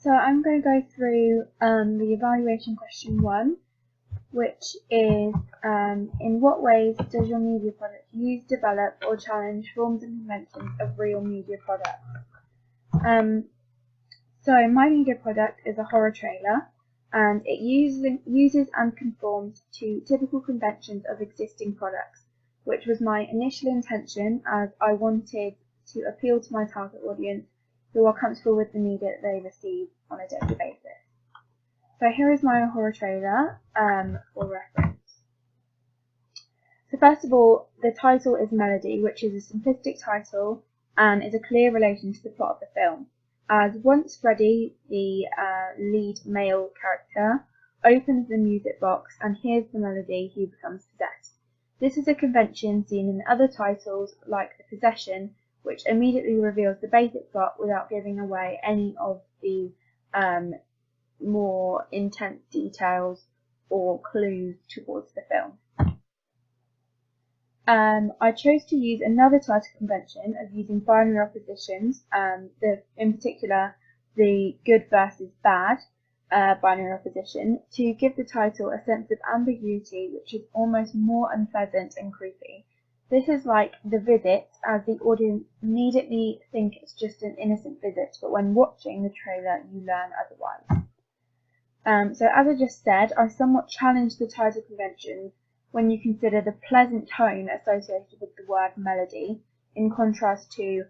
So I'm going to go through the evaluation question 1, which is in what ways does your media product use, develop or challenge forms and conventions of real media products? So my media product is a horror trailer, and it uses and conforms to typical conventions of existing products, which was my initial intention, as I wanted to appeal to my target audience who are comfortable with the media that they receive on a daily basis. So here is my horror trailer for reference. So first of all, the title is Melody, which is a simplistic title and is a clear relation to the plot of the film. As once Freddie, the lead male character, opens the music box and hears the melody, he becomes possessed. This is a convention seen in other titles like The Possession, which immediately reveals the basic plot without giving away any of the more intense details or clues towards the film. I chose to use another title convention of using binary oppositions, in particular the good versus bad binary opposition, to give the title a sense of ambiguity which is almost more unpleasant and creepy. This is like The Visit, as the audience immediately think it's just an innocent visit, but when watching the trailer you learn otherwise. So as I just said, I somewhat challenged the title conventions when you consider the pleasant tone associated with the word melody, in contrast to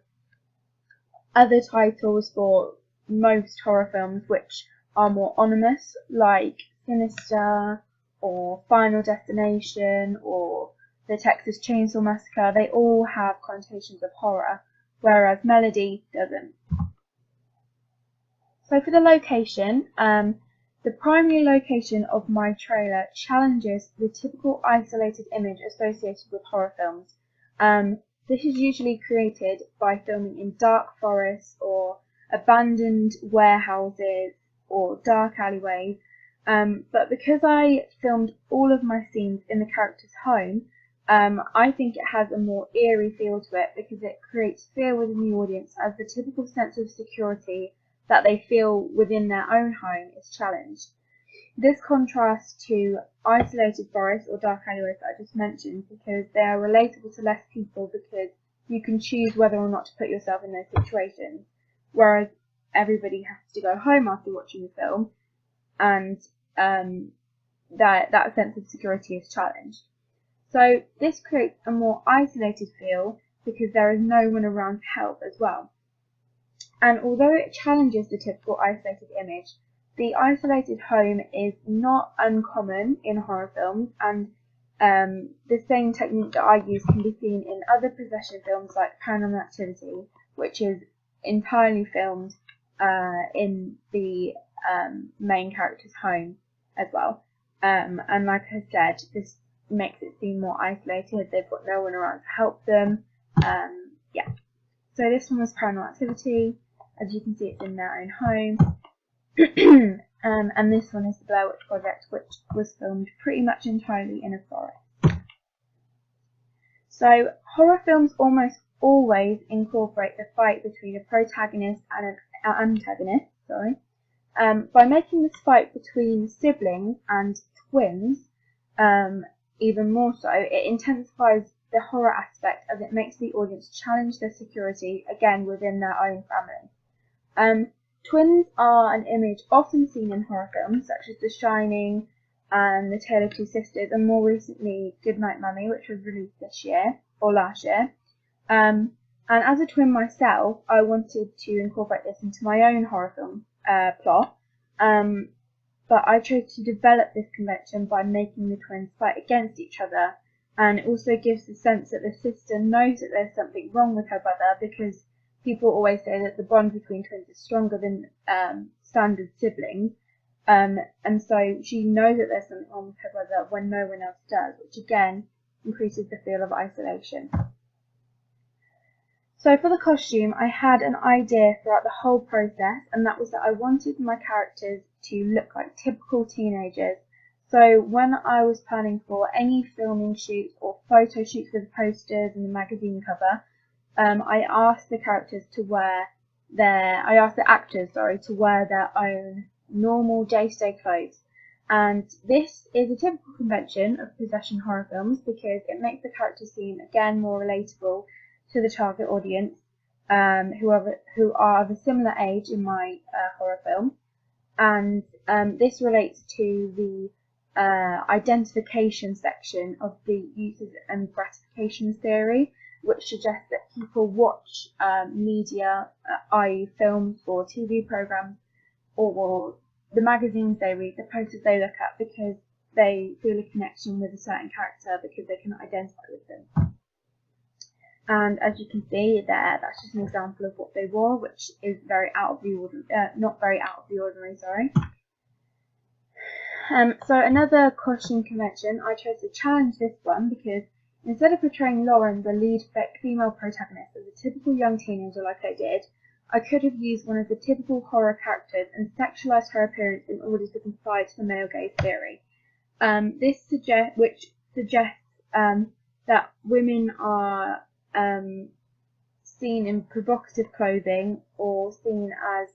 other titles for most horror films which are more ominous, like Sinister or Final Destination or the Texas Chainsaw Massacre. They all have connotations of horror, whereas Melody doesn't. So for the location, the primary location of my trailer challenges the typical isolated image associated with horror films. This is usually created by filming in dark forests or abandoned warehouses or dark alleyways, but because I filmed all of my scenes in the character's home, I think it has a more eerie feel to it because it creates fear within the audience, as the typical sense of security that they feel within their own home is challenged. This contrasts to isolated forests or dark alleyways that I just mentioned, because they are relatable to less people because you can choose whether or not to put yourself in those situations, whereas everybody has to go home after watching the film, and that sense of security is challenged. So this creates a more isolated feel because there is no one around to help as well. And although it challenges the typical isolated image, the isolated home is not uncommon in horror films, and the same technique that I use can be seen in other possession films like Paranormal Activity, which is entirely filmed in the main character's home as well. And like I said, this makes it seem more isolated. They've got no one around to help them. Yeah. So this one was Paranormal Activity. As you can see, it's in their own home. And this one is the Blair Witch Project, which was filmed pretty much entirely in a forest. So horror films almost always incorporate the fight between a protagonist and an antagonist. By making this fight between siblings and twins even more so, it intensifies the horror aspect, as it makes the audience challenge their security, again within their own family. Twins are an image often seen in horror films such as The Shining and The Tale of Two Sisters, and more recently Goodnight Mummy, which was released this year or last year. And as a twin myself, I wanted to incorporate this into my own horror film plot, but I chose to develop this convention by making the twins fight against each other, and it also gives the sense that the sister knows that there's something wrong with her brother, because people always say that the bond between twins is stronger than standard siblings, and so she knows that there's something wrong with her brother when no one else does, which again increases the feel of isolation. So for the costume, I had an idea throughout the whole process, and that was that I wanted my characters to look like typical teenagers. So when I was planning for any filming shoots or photo shoots for the posters and the magazine cover, I asked the characters to wear I asked the actors, to wear their own normal day-to-day clothes. And this is a typical convention of possession horror films because it makes the characters seem, again, more relatable to the target audience, who are of a similar age in my horror film. And this relates to the identification section of the uses and gratification theory, which suggests that people watch media, i.e. films or TV programs, or the magazines they read, the posters they look at, because they feel a connection with a certain character because they can identify with them. And as you can see there, that's just an example of what they wore, which is very out of the ordinary, not very out of the ordinary, sorry. So another costume convention, I chose to challenge this one because instead of portraying Lauren, the lead female protagonist, as a typical young teenager like I did, I could have used one of the typical horror characters and sexualized her appearance in order to comply to the male gaze theory. This suggests that women are seen in provocative clothing or seen as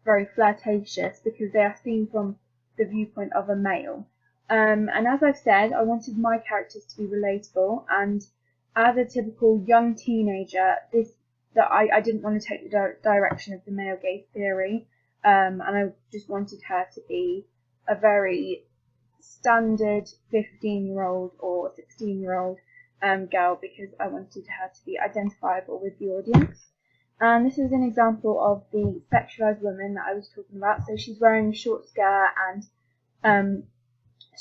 very flirtatious because they are seen from the viewpoint of a male. And as I've said, I wanted my characters to be relatable, and as a typical young teenager, I didn't want to take the direction of the male gaze theory, and I just wanted her to be a very standard 15-year-old or 16-year-old girl because I wanted her to be identifiable with the audience. And this is an example of the sexualized woman that I was talking about. So she's wearing a short skirt and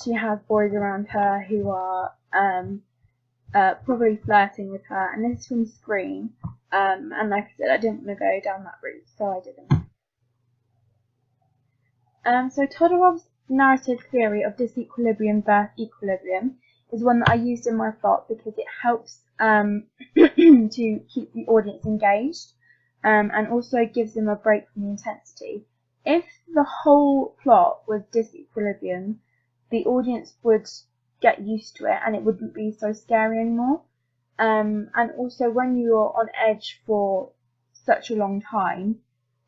she has boys around her who are probably flirting with her. And this is from Scream. And like I said, I didn't want to go down that route, so I didn't. So Todorov's narrative theory of disequilibrium versus equilibrium is one that I used in my plot because it helps to keep the audience engaged and also gives them a break from the intensity. If the whole plot was disequilibrium, the audience would get used to it and it wouldn't be so scary anymore. And also when you're on edge for such a long time,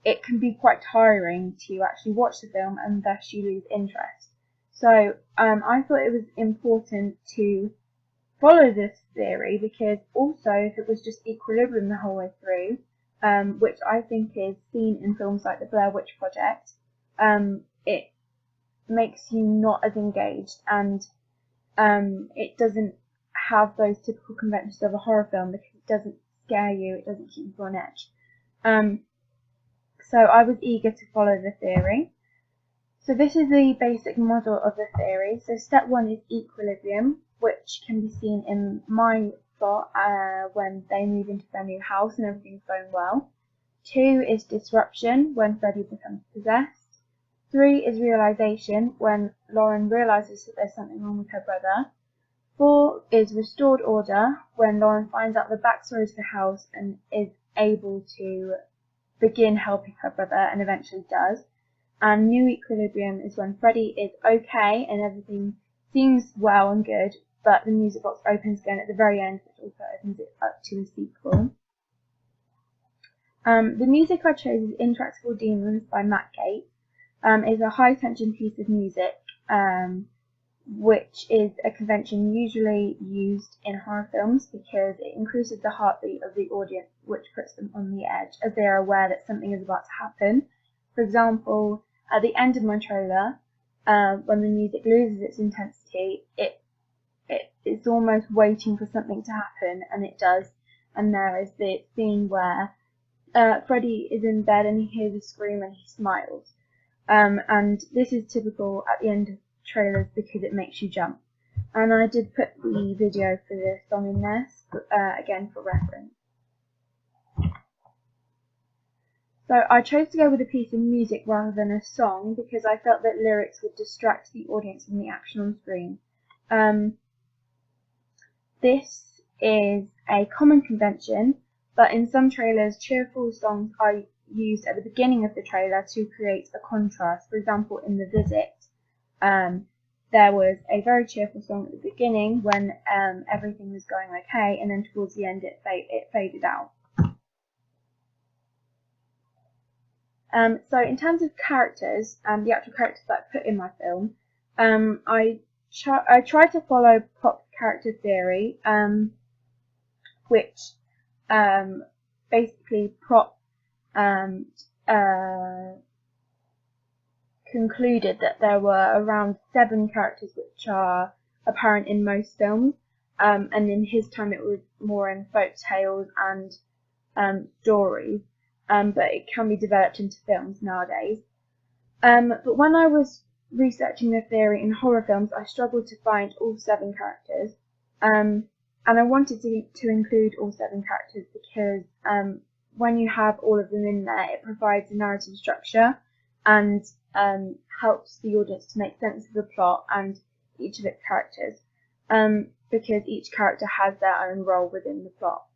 it can be quite tiring to actually watch the film and thus you lose interest. So I thought it was important to follow this theory because also if it was just equilibrium the whole way through, which I think is seen in films like The Blair Witch Project, it makes you not as engaged and it doesn't have those typical conventions of a horror film because it doesn't scare you, it doesn't keep you on edge. So I was eager to follow the theory. So this is the basic model of the theory. So step 1 is equilibrium, which can be seen in my plot when they move into their new house and everything's going well. 2 is disruption, when Freddy becomes possessed. 3 is realization, when Lauren realizes that there's something wrong with her brother. 4 is restored order, when Lauren finds out the backstory to the house and is able to begin helping her brother and eventually does. And new equilibrium is when Freddy is okay and everything seems well and good, but the music box opens again at the very end, which also opens it up to a sequel. The music I chose is Intractable Demons by Matt Gates. It's a high tension piece of music, which is a convention usually used in horror films because it increases the heartbeat of the audience, which puts them on the edge as they are aware that something is about to happen. For example, at the end of my trailer, when the music loses its intensity, it's almost waiting for something to happen, and it does. And there is the scene where Freddy is in bed and he hears a scream and he smiles. And this is typical at the end of trailers because it makes you jump. And I did put the video for the song in there, again for reference. So I chose to go with a piece of music rather than a song because I felt that lyrics would distract the audience from the action on screen. This is a common convention, but in some trailers, cheerful songs are used at the beginning of the trailer to create a contrast. For example, in The Visit, there was a very cheerful song at the beginning when everything was going okay, and then towards the end it faded out. So in terms of characters, the actual characters that I put in my film, I tried to follow prop character theory, which basically prop concluded that there were around 7 characters which are apparent in most films, and in his time it was more in folk tales and stories, but it can be developed into films nowadays. But when I was researching the theory in horror films, I struggled to find all 7 characters, and I wanted to include all 7 characters because when you have all of them in there, it provides a narrative structure and helps the audience to make sense of the plot and each of its characters, because each character has their own role within the plot.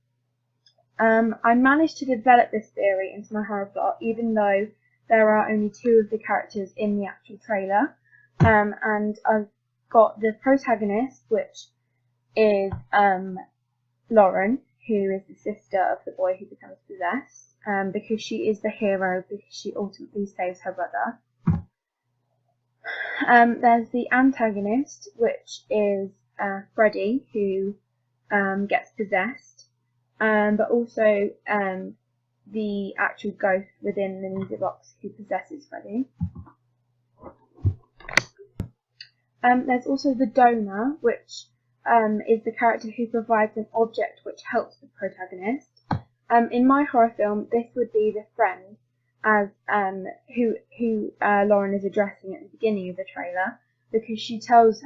I managed to develop this theory into my horror plot, even though there are only 2 of the characters in the actual trailer, and I've got the protagonist, which is Lauren, who is the sister of the boy who becomes possessed, because she is the hero because she ultimately saves her brother. There's the antagonist, which is Freddy, who gets possessed, but also the actual ghost within the music box who possesses Freddy. There's also the donor, which is the character who provides an object which helps the protagonist. In my horror film, this would be the friend, as who Lauren is addressing at the beginning of the trailer, because she tells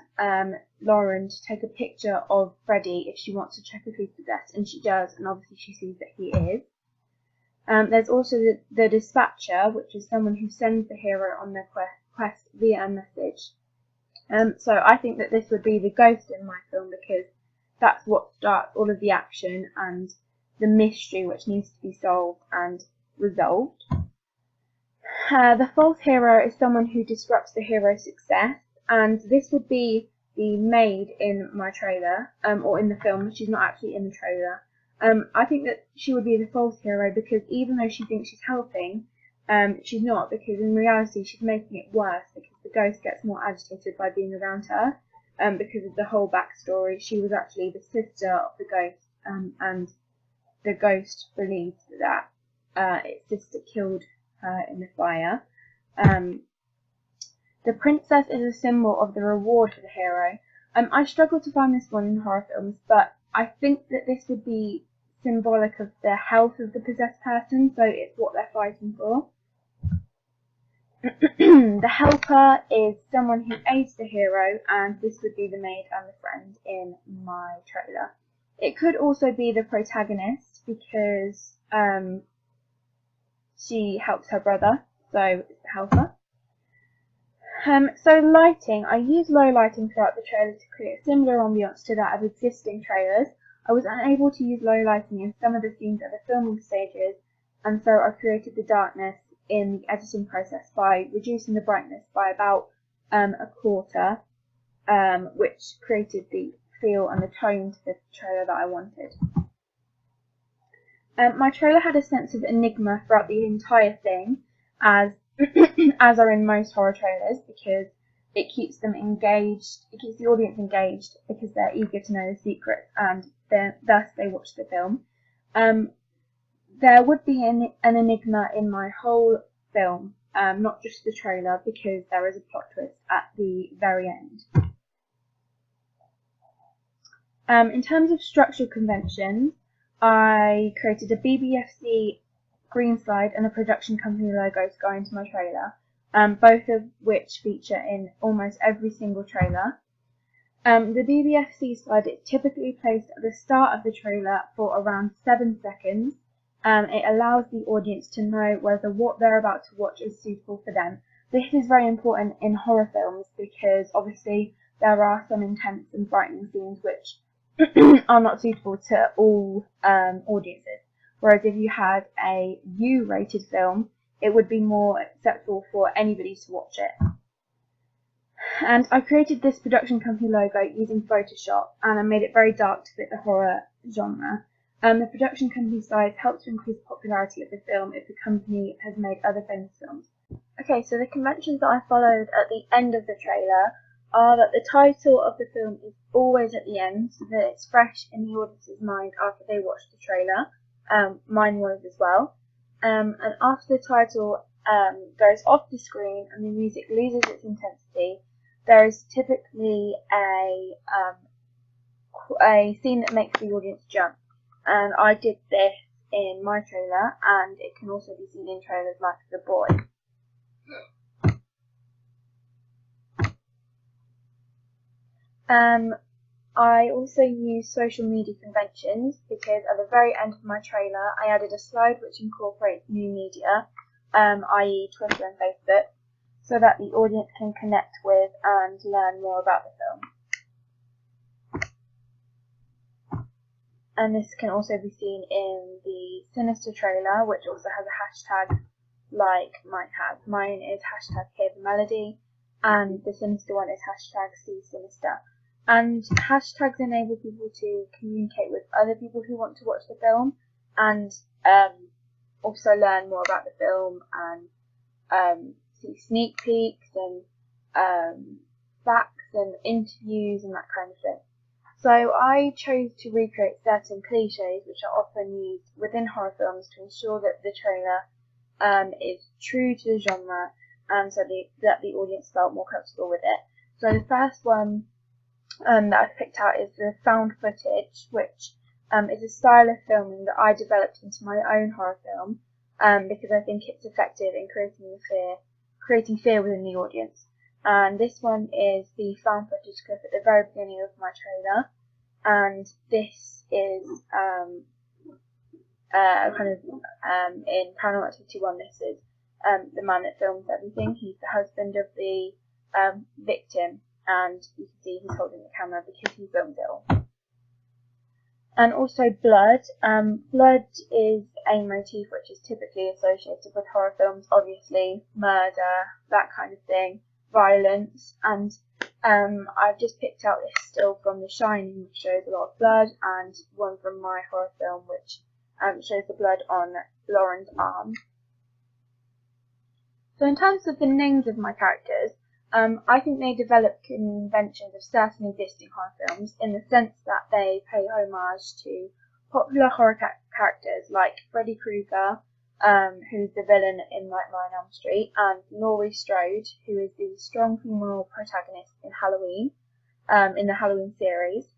Lauren to take a picture of Freddy if she wants to check if he's possessed, and she does, and obviously she sees that he is. There's also the dispatcher, which is someone who sends the hero on their quest via a message. So I think that this would be the ghost in my film, because that's what starts all of the action and the mystery which needs to be solved and resolved. The false hero is someone who disrupts the hero's success, and this would be the maid in my trailer, or in the film. She's not actually in the trailer. I think that she would be the false hero because even though she thinks she's helping, she's not, because in reality she's making it worse because the ghost gets more agitated by being around her, because of the whole backstory. She was actually the sister of the ghost, and the ghost believes that its sister killed her in the fire. The princess is a symbol of the reward for the hero. I struggled to find this one in horror films, but I think that this would be symbolic of the health of the possessed person, so it's what they're fighting for. The helper is someone who aids the hero, and this would be the maid and the friend in my trailer. It could also be the protagonist because she helps her brother, so it's the helper. So lighting, I use low lighting throughout the trailer to create a similar ambiance to that of existing trailers. I was unable to use low lighting in some of the scenes at the filming stages, and so I created the darkness in the editing process by reducing the brightness by about a quarter, which created the feel and the tone to the trailer that I wanted. My trailer had a sense of enigma throughout the entire thing, as as are in most horror trailers, because it keeps them engaged, it keeps the audience engaged because they're eager to know the secrets, and thus they watch the film. There would be an enigma in my whole film, not just the trailer, because there is a plot twist at the very end. In terms of structural conventions, I created a BBFC green slide and a production company logo to go into my trailer, both of which feature in almost every single trailer. The BBFC slide is typically placed at the start of the trailer for around 7 seconds. It allows the audience to know whether what they're about to watch is suitable for them. This is very important in horror films because obviously there are some intense and frightening scenes which are not suitable to all audiences. Whereas if you had a U-rated film, it would be more acceptable for anybody to watch it. And I created this production company logo using Photoshop, and I made it very dark to fit the horror genre. The production company size helps to increase the popularity of the film if the company has made other famous films. Okay, so the conventions that I followed at the end of the trailer are that the title of the film is always at the end, so that it's fresh in the audience's mind after they watch the trailer. Mine was as well. And after the title goes off the screen and the music loses its intensity, there is typically a scene that makes the audience jump. And I did this in my trailer, and it can also be seen in trailers like The Boy. I also use social media conventions because at the very end of my trailer I added a slide which incorporates new media, i.e. Twitter and Facebook, so that the audience can connect with and learn more about the film. And this can also be seen in the Sinister trailer, which also has a hashtag like mine has. Mine is hashtag Hear the Melody, and the Sinister one is hashtag See Sinister. And hashtags enable people to communicate with other people who want to watch the film, and also learn more about the film, and see sneak peeks and facts and interviews and that kind of thing. So I chose to recreate certain cliches which are often used within horror films to ensure that the trailer is true to the genre, and so that the audience felt more comfortable with it. So the first one that I've picked out is the found footage, which is a style of filming that I developed into my own horror film because I think it's effective in creating fear within the audience. And this one is the found footage clip at the very beginning of my trailer, and this is in Paranormal Activity 1, this is the man that films everything. He's the husband of the victim, and you can see he's holding the camera because he filmed it all. And also blood. Blood is a motif which is typically associated with horror films, obviously, murder, that kind of thing, violence, and I've just picked out this still from The Shining, which shows a lot of blood, and one from my horror film, which shows the blood on Lauren's arm. So in terms of the names of my characters, I think they develop conventions of certain existing horror films in the sense that they pay homage to popular horror characters like Freddy Krueger, who's the villain in Nightmare on Elm Street, and Laurie Strode, who is the strong female protagonist in Halloween, in the Halloween series.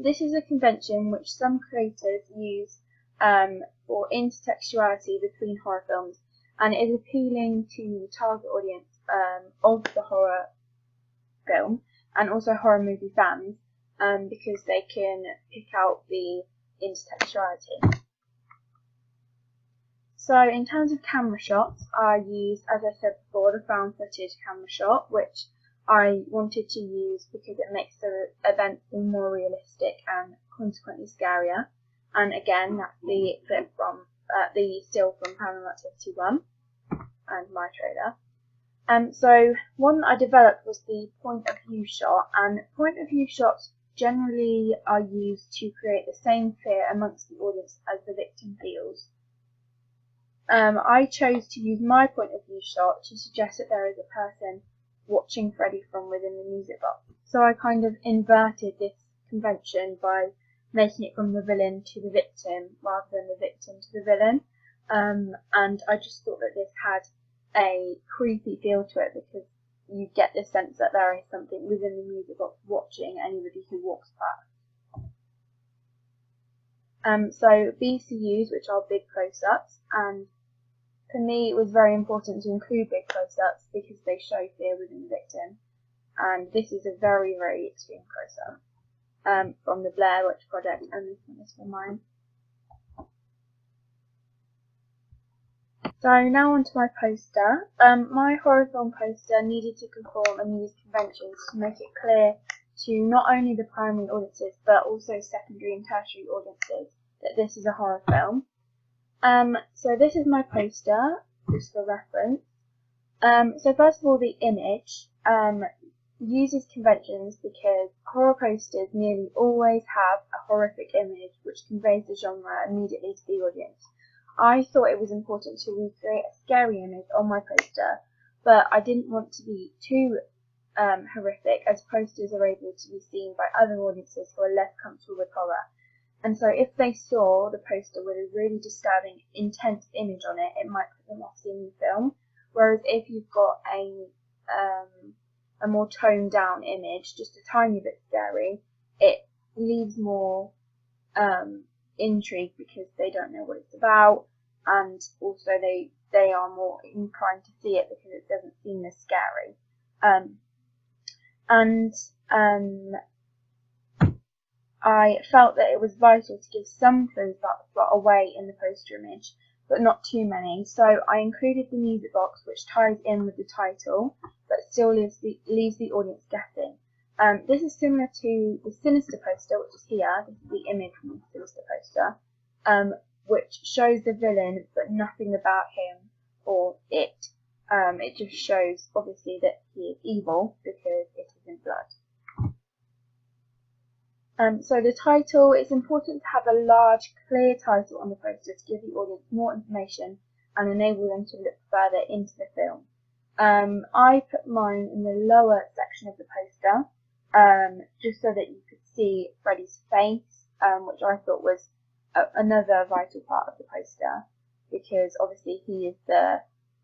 This is a convention which some creators use for intertextuality between horror films, and it is appealing to the target audience of the horror film and also horror movie fans, because they can pick out the intertextuality. So in terms of camera shots, I used, as I said before, the found footage camera shot, which I wanted to use because it makes the events seem more realistic and consequently scarier. And again, that's the clip from the still from Paranormal Activity 1 and my trailer. So one that I developed was the point of view shot, and point of view shots generally are used to create the same fear amongst the audience as the victim feels. I chose to use my point of view shot to suggest that there is a person watching Freddy from within the music box. So I kind of inverted this convention by making it from the villain to the victim rather than the victim to the villain. And I just thought that this had a creepy feel to it because you get the sense that there is something within the music box watching anybody who walks past. So BCUs, which are big close-ups, and for me it was very important to include big close-ups because they show fear within the victim, and this is a very, very extreme close-up from the Blair Witch Project, and this one is from mine. So now onto my poster. My horror film poster needed to conform and use conventions to make it clear to not only the primary audiences but also secondary and tertiary audiences that this is a horror film. So this is my poster, just for reference. So first of all, the image uses conventions because horror posters nearly always have a horrific image which conveys the genre immediately to the audience. I thought it was important to recreate a scary image on my poster, but I didn't want to be too horrific, as posters are able to be seen by other audiences who are less comfortable with horror. And so if they saw the poster with a really disturbing, intense image on it, it might put them off seeing the film. Whereas if you've got a more toned down image, just a tiny bit scary, it leaves more intrigue because they don't know what it's about, and also they are more inclined to see it because it doesn't seem as scary. I felt that it was vital to give some clues about the plot away in the poster image, but not too many, so I included the music box, which ties in with the title, but still leaves the audience guessing. This is similar to the Sinister poster, which is here. This is the image from the Sinister poster, which shows the villain, but nothing about him or it. It just shows, obviously, that he is evil because it is in blood. So the title, it's important to have a large, clear title on the poster to give the audience more information and enable them to look further into the film. I put mine in the lower section of the poster, just so that you could see Freddy's face, which I thought was another vital part of the poster, because obviously he is the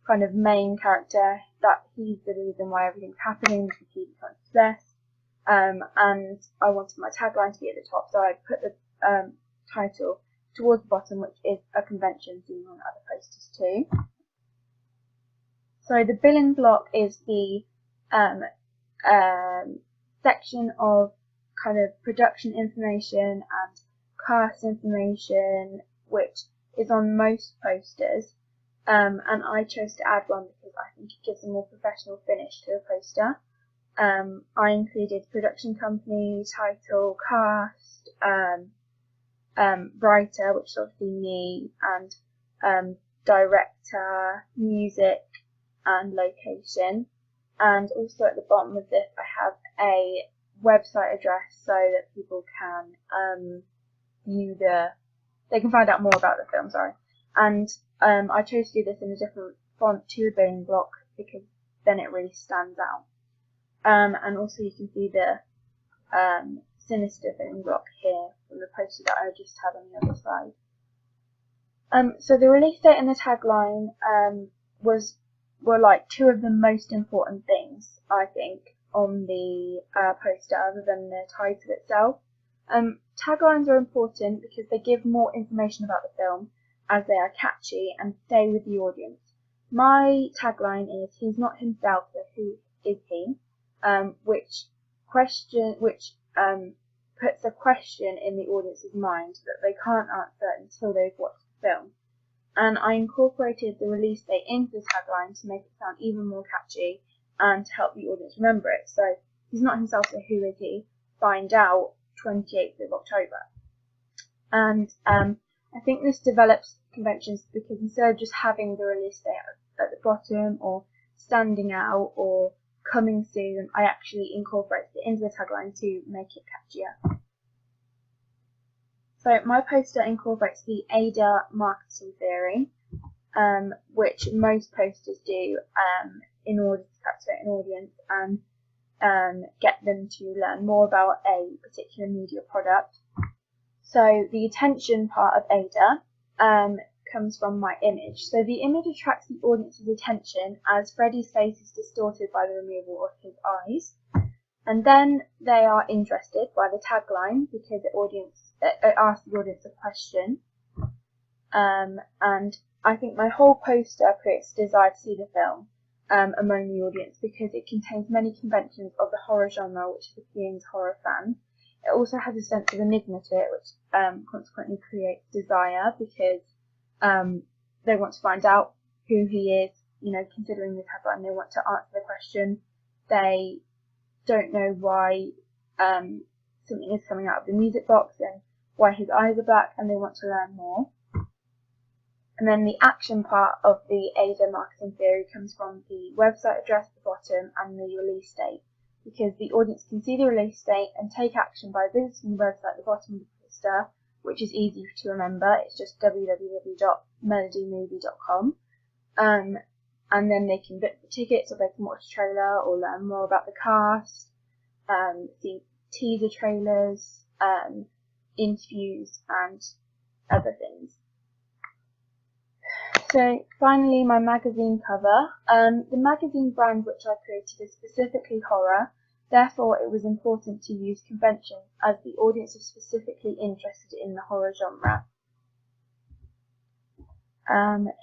kind of main character, that he's the reason why everything's happening, because he becomes possessed. And I wanted my tagline to be at the top, so I put the title towards the bottom, which is a convention seen on other posters too. So the billing block is the section of kind of production information and cast information, which is on most posters, and I chose to add one because I think it gives a more professional finish to the poster. I included production company, title, cast, writer, which is obviously me, and director, music, and location. And also at the bottom of this I have a website address so that people can they can find out more about the film, And I chose to do this in a different font to the billing block because then it really stands out. And also you can see the Sinister billing block here from the poster that I just had on the other side. So the release date and the tagline were like two of the most important things, I think, on the poster, other than the title itself. Taglines are important because they give more information about the film, as they are catchy and stay with the audience. My tagline is "He's not himself, so who is he?" Which puts a question in the audience's mind that they can't answer until they've watched the film. And I incorporated the release date into the tagline to make it sound even more catchy and to help the audience remember it. So he's not himself, so who is he? Find out 28th of October. And I think this develops conventions because instead of just having the release date at the bottom or standing out or coming soon, I actually incorporated it into the tagline to make it catchier. So my poster incorporates the AIDA marketing theory, which most posters do in order to captivate an audience and get them to learn more about a particular media product. So the attention part of AIDA comes from my image. So the image attracts the audience's attention as Freddy's face is distorted by the removal of his eyes. And then they are interested by the tagline because it asks the audience a question. And I think my whole poster creates a desire to see the film among the audience because it contains many conventions of the horror genre, which appeals to horror fans. It also has a sense of enigma to it, which consequently creates desire because they want to find out who he is. You know, considering the tagline, they want to answer the question. They don't know why something is coming out of the music box and why his eyes are black, and they want to learn more. And then the action part of the AIDA marketing theory comes from the website address at the bottom and the release date, because the audience can see the release date and take action by visiting the website at the bottom because poster, which is easy to remember. It's just www.melodymovie.com. And then they can book the tickets, or they can watch a trailer or learn more about the cast, see teaser trailers, interviews and other things. So finally, my magazine cover. The magazine brand which I created is specifically horror, therefore it was important to use conventions as the audience is specifically interested in the horror genre.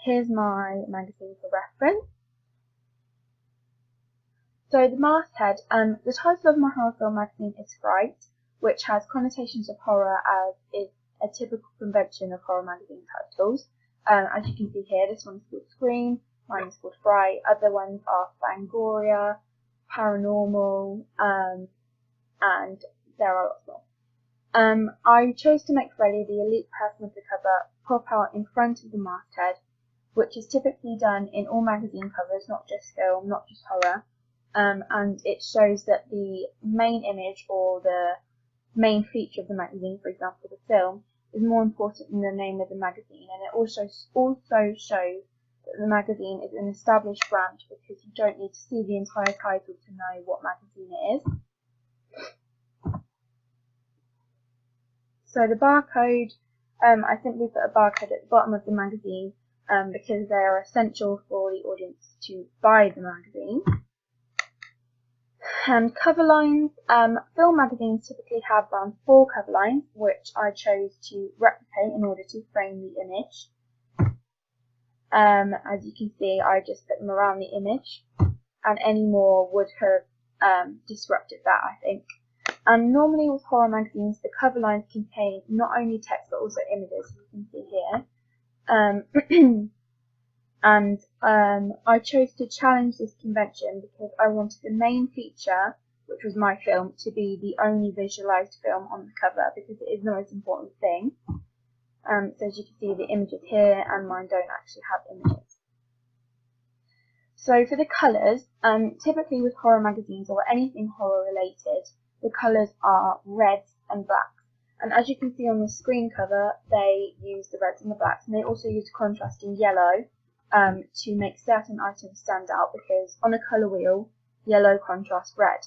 Here's my magazine for reference. So the masthead, the title of my horror film magazine is Fright, which has connotations of horror as is a typical convention of horror magazine titles. As you can see here, this one's called Scream, mine is called Fright, other ones are Fangoria, Paranormal, and there are lots more. I chose to make Freddy, the elite person of the cover, pop out in front of the masthead, which is typically done in all magazine covers, not just film, not just horror, and it shows that the main image or the main feature of the magazine, for example the film, is more important than the name of the magazine, and it also shows that the magazine is an established brand because you don't need to see the entire title to know what magazine it is. So the barcode, I simply put a barcode at the bottom of the magazine because they are essential for the audience to buy the magazine. And cover lines, film magazines typically have around 4 cover lines, which I chose to replicate in order to frame the image. As you can see, I just put them around the image, and any more would have disrupted that, I think. And normally with horror magazines, the cover lines contain not only text but also images, as you can see here. And I chose to challenge this convention because I wanted the main feature, which was my film, to be the only visualized film on the cover because it is the most important thing. So as you can see, the images here and mine don't actually have images. So for the colours, typically with horror magazines or anything horror related, the colours are reds and blacks. And as you can see on the screen cover, they use the reds and the blacks, and they also use contrasting yellow to make certain items stand out, because on a colour wheel, yellow contrasts red.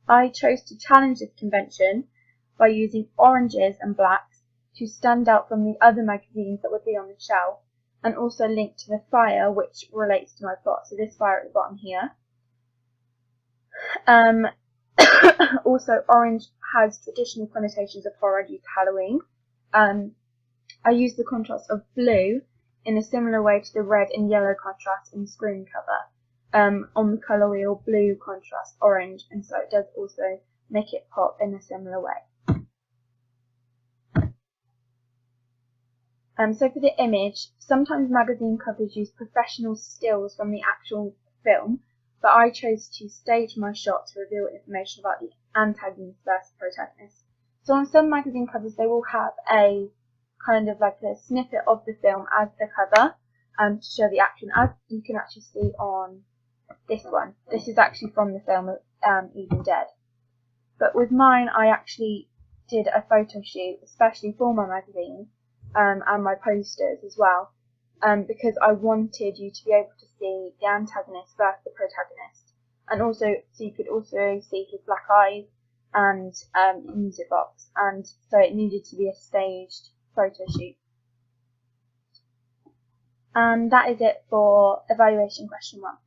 I chose to challenge this convention by using oranges and blacks to stand out from the other magazines that would be on the shelf, and also link to the fire, which relates to my plot. So this fire at the bottom here. Also, orange has traditional connotations of horror due to Halloween. I used the contrast of blue in a similar way to the red and yellow contrast in the screen cover. On the colour wheel, blue contrasts orange, and so it does also make it pop in a similar way. So for the image, sometimes magazine covers use professional stills from the actual film, but I chose to stage my shot to reveal information about the antagonist versus protagonist. So on some magazine covers, they will have a kind of like a snippet of the film as the cover to show the action, as you can actually see on this one. This is actually from the film Evil Dead. But with mine, I actually did a photo shoot, especially for my magazine and my posters as well, because I wanted you to be able to see the antagonist versus the protagonist, and also so you could also see his black eyes and music box, and so it needed to be a staged photo shoot. And that is it for evaluation question 1.